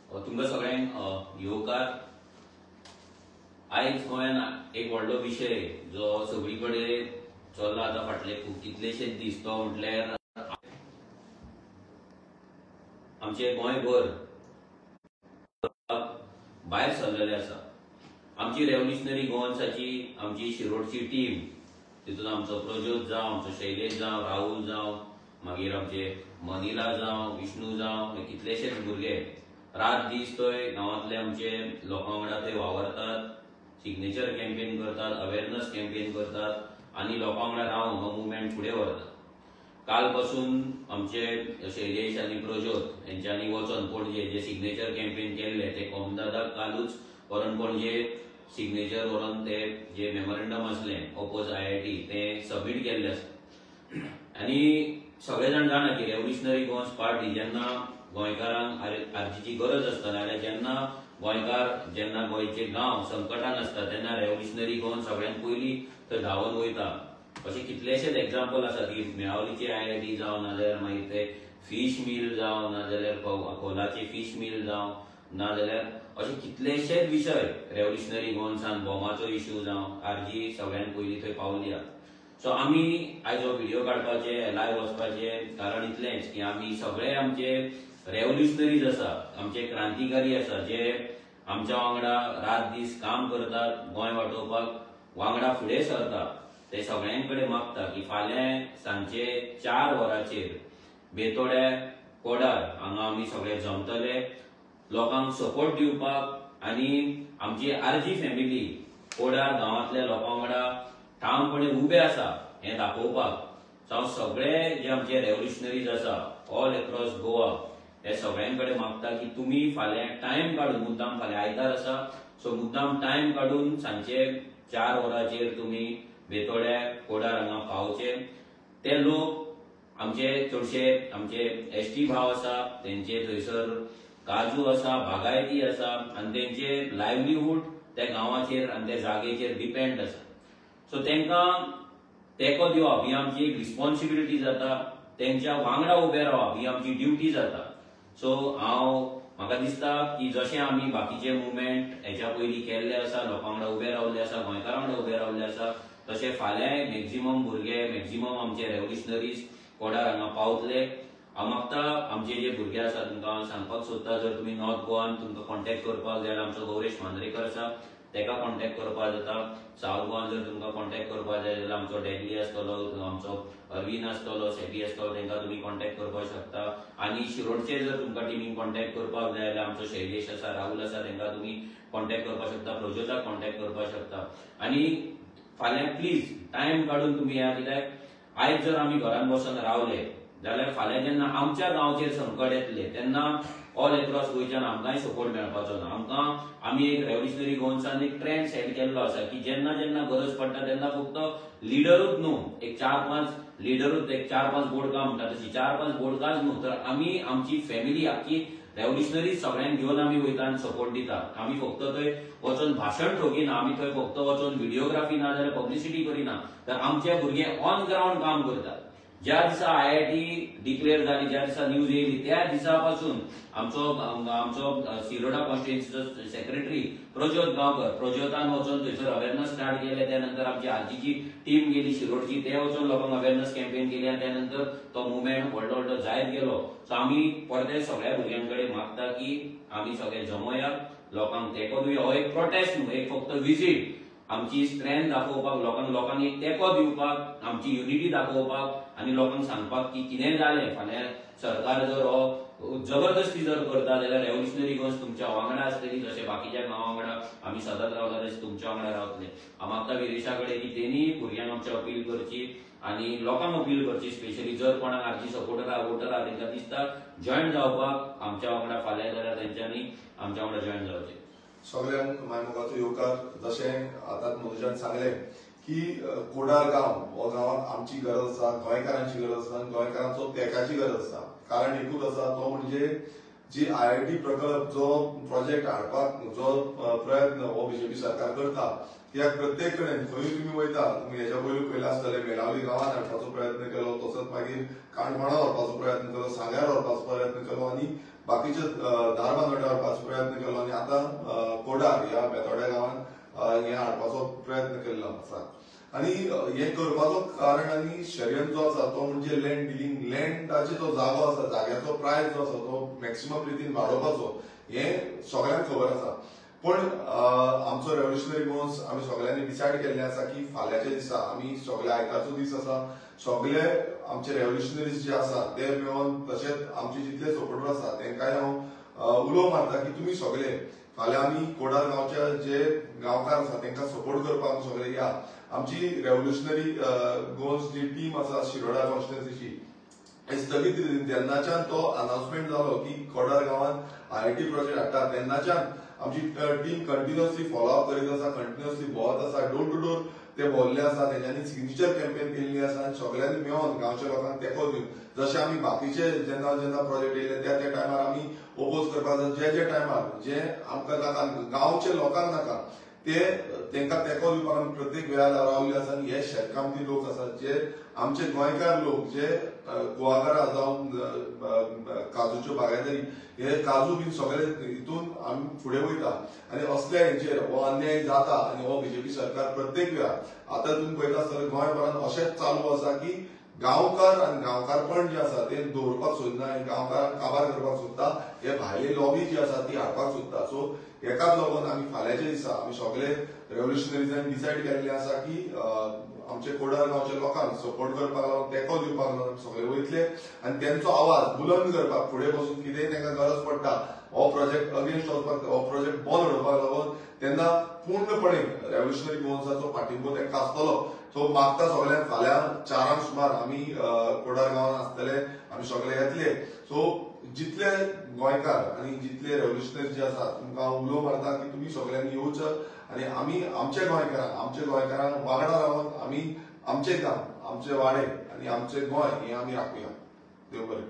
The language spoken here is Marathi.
तुमकां सगळ्यांक येवकार आयज गोंयांत एक व्हडलो विशय जो सगळी कडेन चल्ला आतां फाटले कितलेशेच दीस तो म्हटल्यार आमचे गोंयभर भायर सरलेले आसा। आमची रेव्होल्युशनरी गोवन्साची आमची शिरोडची टीम तितून आमचो प्रज्योत जावं आमचो शैलेश जावं राहुल जावं मागीर आमचे मनिला जावं विष्णू जावं कितलेशेच भुरगे रात दीस थंय गांवांतले आमचे लोकां वांगडा थंय वावरतात, सिग्नेचर कॅम्पेन करतात, अवेरनेस कॅम्पेन करतात आनी लोकां वांगडा रावन हो मुवमेंट फुडें व्हरतात। काल पासून आमचे शैलेश आनी प्रज्योत यांच्यांनी वचोन पणजे जे सिग्नेचर कॅम्पेन केल्ले ते कोमदादाक कालूच व्हरोन पणजे सिग्नेचर व्हरोन ते जे मेमोरेंडम आसले ओपोज IIT ते सबमीट केल्ले आसा। आनी सगळे जाण जाणा की रेव्होल्युशनरी गोवन्स पार्टी जेन्ना गोंयकारांक आर्जीची गरज आसता नाल्यार जेन्ना गोंयकार जेन्ना गोंयचे गांव संकटान आसता तेन्ना रेव्होल्युशनरी गोवन सगळ्यांत पयलीं थंय धांवन वयता। अशें कितलेशेच एग्जाम्पल आसा की मेळावलीचे IIT जावं नाजाल्यार मागीर ते फीश मील जावं नाजाल्यार खोलाचे फीश मील जावं नाजाल्यार अशे कितलेशेच विशय रेव्होल्युशनरी गोवन्सान बॉमाचो इश्यू जावं आर्जी सगळ्यांत पयलीं थंय पावली आसा। सो आमी आयज हो व्हिडिओ काडपाचे लायव्ह वचपाचे कारण इतलेंच की आमी सगळे आमचे रेव्होल्युशनरीज आसा, आमचे क्रांतिकारी आसा जे आमच्या वांगडा रात दीस काम करतात, गोंय वाटोवपाक वांगडा फुडें सरतात, ते सगळ्यांकडेन मागता की फाल्यां सांजचे 4 वरांचेर बेतोड्या कोडार हांगा आमी सगळे जमतले लोकांक सपोर्ट दिवपाक आनी आमची आर्जी फॅमिली कोडार गांवांतल्या लोकां वांगडा ठामपणे उबे आसा हें दाखोवपाक। हांव सगळे जे आमचे रेव्होल्युशनरीज आसा ऑल अक्रॉस गोवा हे सगळ्यांकडेन मागता की तुमी फाल्यां टायम काडून मुद्दाम फाल्यां आयतार आसा सो मुद्दाम टायम काडून सांजचे 4 वरांचेर तुमी बेतोड्या कोडार हांगा पावचे। ते लोक आमचे चडशे आमचे ST भाव आसा तेंचे थंयसर काजू आसा, बागायती आसा आनी तेंचे लायव्हलीहूड त्या गांवाचेर आनी त्या जागेचेर डिपेंड आसा। सो तेंकां तेंको दिवप ही आमची एक रिस्पॉन्सिबिलिटी जाता, तेंच्या वांगडा उबे रावप ही आमची ड्युटी जाता। सो म्हाका दिसता की जशें आमी बाकीचे मुवमेंट हेच्या पयलीं केल्ले आसा, लोकां वांगडा उबे रावल्ले आसा, गोंयकारां वांगडा उबे रावल्ले आसा, तशें फाल्यां मॅक्झिमम भुरगे मॅक्झिमम आमचे रेव्होल्युशनरीज कोडार हांगा पावतले। हांव मागता आमचे जे भुरगे आसा तुमकां सांगपाक सोदता जर तुमी नॉर्थ गोवान तुमकां कॉन्टॅक्ट करपाक जाय आमचो गौरेश मांद्रेकर आसा तेका कॉन्टॅक्ट करपाक जाता। सावथ गोवान जर तुमकां कॉन्टॅक्ट करपाक जाय जाल्यार आमचो डेडली आसतलो, आमचो अरविंद आसतलो, सेटी आसतलो तेंकां तुमी कॉन्टॅक्ट करपाक शकता। आनी शिरोडचे जर तुमकां टिमीक कॉन्टॅक्ट करपाक जाय जाल्यार आमचो शैलेश आसा, राहुल आसा तेंकां तुमी कॉन्टॅक्ट करपाक शकता, प्रज्योताक कॉन्टॅक्ट करपाक शकता। आनी फाल्यां प्लीज टायम काडून तुमी या कित्याक आयज जर आमी घरान बसून रावले जाल्यार फाल्यां जेन्ना आमच्या गांवचेर संकट येतले तेन्ना ऑल अक्रॉस गोंयच्यान आमकांय सपोर्ट मेळपाचो ना। आमी एक रेव्होल्युशनरी गोवन्सान एक ट्रेंड सेट केल्लो आसा की जेन्ना जेन्ना गरज पडटा तेन्ना फक्त लिडरूच न्हू एक 4-5 लिडरूच एक 4-5 बोडकां म्हणटा तशी 4-5 बोडकांच न्हू तर आमी आमची फॅमिली आख्खी रेव्होल्युशनरी सगळ्यांक घेवन आमी वयता आनी सपोर्ट दिता। आमी फक्त थंय वचोन भाशण ठोकिना, आमी थंय फक्त वचोन व्हिडिओग्राफी ना जाल्यार पब्लिसिटी करिना तर आमचे भुरगे ऑन ग्राउंड काम करतात। ज्या दिसा IIT डिक्लेअर जाली, ज्या दिसा न्यूज येयली त्या दिसा पासून आमचो सिरोडा कॉन्स्टिट्युएन्सीचो सेक्रेटरी प्रज्योत गांवकर प्रज्योतान वचोन थंयसर अवेरनेस स्टार्ट केले। त्यानंतर आमची आर्जीची टीम गेली शिरोडची, ते वचोन लोकांक अवेरनेस कॅम्पेन केली आनी त्यानंतर तो मुवमेंट व्हडलो व्हडलो जायत गेलो। सो आमी परते सगळ्या भुरग्यांकडेन मागता की आमी सगळे जमया, लोकांक तेंको दिवया। हो एक प्रोटेस्ट न्हू, एक फक्त विजीट आमची स्ट्रेंथ दाखोवपाक, लोकांक एक तेंको दिवपाक, आमची युनिटी दाखोवपाक आनी लोकांक सांगपाक की कितें जालें फाल्यां सरकार जर हो जबरदस्ती जर करता जाल्यार रेव्होल्युशनरी गोवन्स तुमच्या वांगडा आसतली, जशें बाकीच्या गांवां वांगडा आमी सदांच रावता तशें तुमच्या वांगडा रावतले। हांव मागता विदेशा कडेन की तेणी भुरग्यांक आमच्या अपील करची आनी लोकांक अपील करची, स्पेशली जर कोणाक आर्जी सपोर्टर आहा वोटर आहा तेंकां दिसता जॉयन जावपाक आमच्या वांगडा फाल्यां जाल्यार तेंच्यांनी आमच्या वांगडा जॉयन जावचें। सगळ्यांक मायमोगाचो येवकार। जशें आतां मनुजान सांगलें की कोडार गांव हो गांवांत आमची गरज आसा, गोंयकारांची गरज आसा, गोंयकारांचो तेकाची गरज आसा। कारण एकूच आसा तो म्हणजे जी IIT प्रकल्प जो प्रोजेक्ट हाडपाक जो प्रयत्न हो बीजेपी सरकार करता कित्याक प्रत्येक कडेन खंय तुमी वयता, तुमी हेच्या पयलीं आसतले मेलावली गांवांत हाडपाचो प्रयत्न केलो, तसोच मागीर काणकोणा व्हरपाचो प्रयत्न केलो, सांग्यार व्हरपाचो प्रयत्न केलो आनी बाकीचे धारबांदोड्या हाडपाचो प्रयत्न केलो आनी आतां कोडार ह्या बेतोड्या गांवांत हे हाडपाचो प्रयत्न केल्लो आसा. आनी हे करपाचो कारण आनी शर्यत जो आसा तो म्हणजे लँड डिलिंग, लँडाचे जो जागो आसा, जाग्याचो प्रायस जो आसा तो मॅक्सिमम रितीन वाडोवपाचो हे सगळ्यांक खबर आसा. पण आमचो रेव्होल्युशनरी गोवन्स आमी सगळ्यांनी डिसायड केल्लें आसा की फाल्यांच्या दिसा आमी सगळे आयतारचो दीस आसा, सगळे आमचे रेव्होल्युशनरीज जे आसा ते मेळोन तशेंच आमचे जितले सपोर्टर आसा तेंकाय हांव उलो मारता की तुमी सगळे फाल्यां आमी कोडार गांवच्या जे गांवकार आसा तांकां सपोर्ट करपाक आमी सगळे या. आमची रेव्होल्युशनरी गोवन्स जी टीम आसा शिरोडा कॉन्स्टिट्युएन्सीची स्थगीत जेन्नाच्यान तो अनाउन्समेंट जालो की कोडार गांवांत IIT प्रोजेक्ट हाडटा तेन्नाच्यान आमची टीम कंटिन्युअसली फॉलोअप करीत आसा, कंटिन्युअसली भोंवत आसा, डोर टू डोर ते भोंवल्ले आसा, तेंच्यांनी सिग्नेचर कॅम्पेन केल्ली आसा आनी सगळ्यांनी मेळोन गांवच्या लोकांक तेंको दिवन जशें आमी बाकीचे जेन्ना जेन्ना प्रोजेक्ट येयले त्या त्या टायमार आमी ओपोज करपाक जाय, जे टायमार जे आमकां नाका गांवच्या लोकांक नाका ते तेंकां तेंको दिवपाक आमी प्रत्येक वेळार रावल्ले आसा. आनी हे शेतकामती लोक आसात जे आमचे गोंयकार लोक जे कुवागरां जावं काजूच्यो बागायतदारी हे काजू बीन सगळे हितून आमी फुडें वयता आनी असल्या हेंचेर हो अन्याय जाता आनी हो बीजेपी सरकार प्रत्येक वेळार आतां तुमी पळयता आसतले गोंयभरांत अशेंच चालू आसा की गांवकार आनी गांवकारपण जे आसा ते दवरपाक सोदना आनी गांवकारांक काबार करपाक सोदता, हे भायली लॉबी जी आसा ती हाडपाक सोदता. सो हेकाच लागून आमी फाल्यांच्या दिसा आमी सगळे रेव्होल्युशनरीजांनी डिसायड केल्ले आसा की आमचे कोडार गांवच्या लोकांक सपोर्ट करपाक लागून तेंको दिवपाक लागून सगळे वयतले आनी तेंचो आवाज बुलंद करपाक फुडें बसून कितेंय तांकां गरज पडटा हो प्रोजेक्ट अगेन्स्ट वचपाक, हो प्रोजेक्ट बंद उडोवपाक लागून तेन्ना पूर्णपणे रेव्होल्युशनरी गोवन्साचो फाटिंबो तांकां आसतलो. सो मागता सगळ्यांक फाल्यां 4 सुमार आमी कोडार गांवांत आसतले, आमी सगळे येतले. सो जितले गोंयकार आनी जितले रेव्होल्युशनरी जे आसात तुमकां हांव उलो मारता की तुमी सगळ्यांनी येवचें आनी आमी आमच्या गोंयकारांक वांगडा रावन आमी आमचें गांव, आमचे वाडे आनी आमचें गोंय हें आमी राखुया. देव बरें.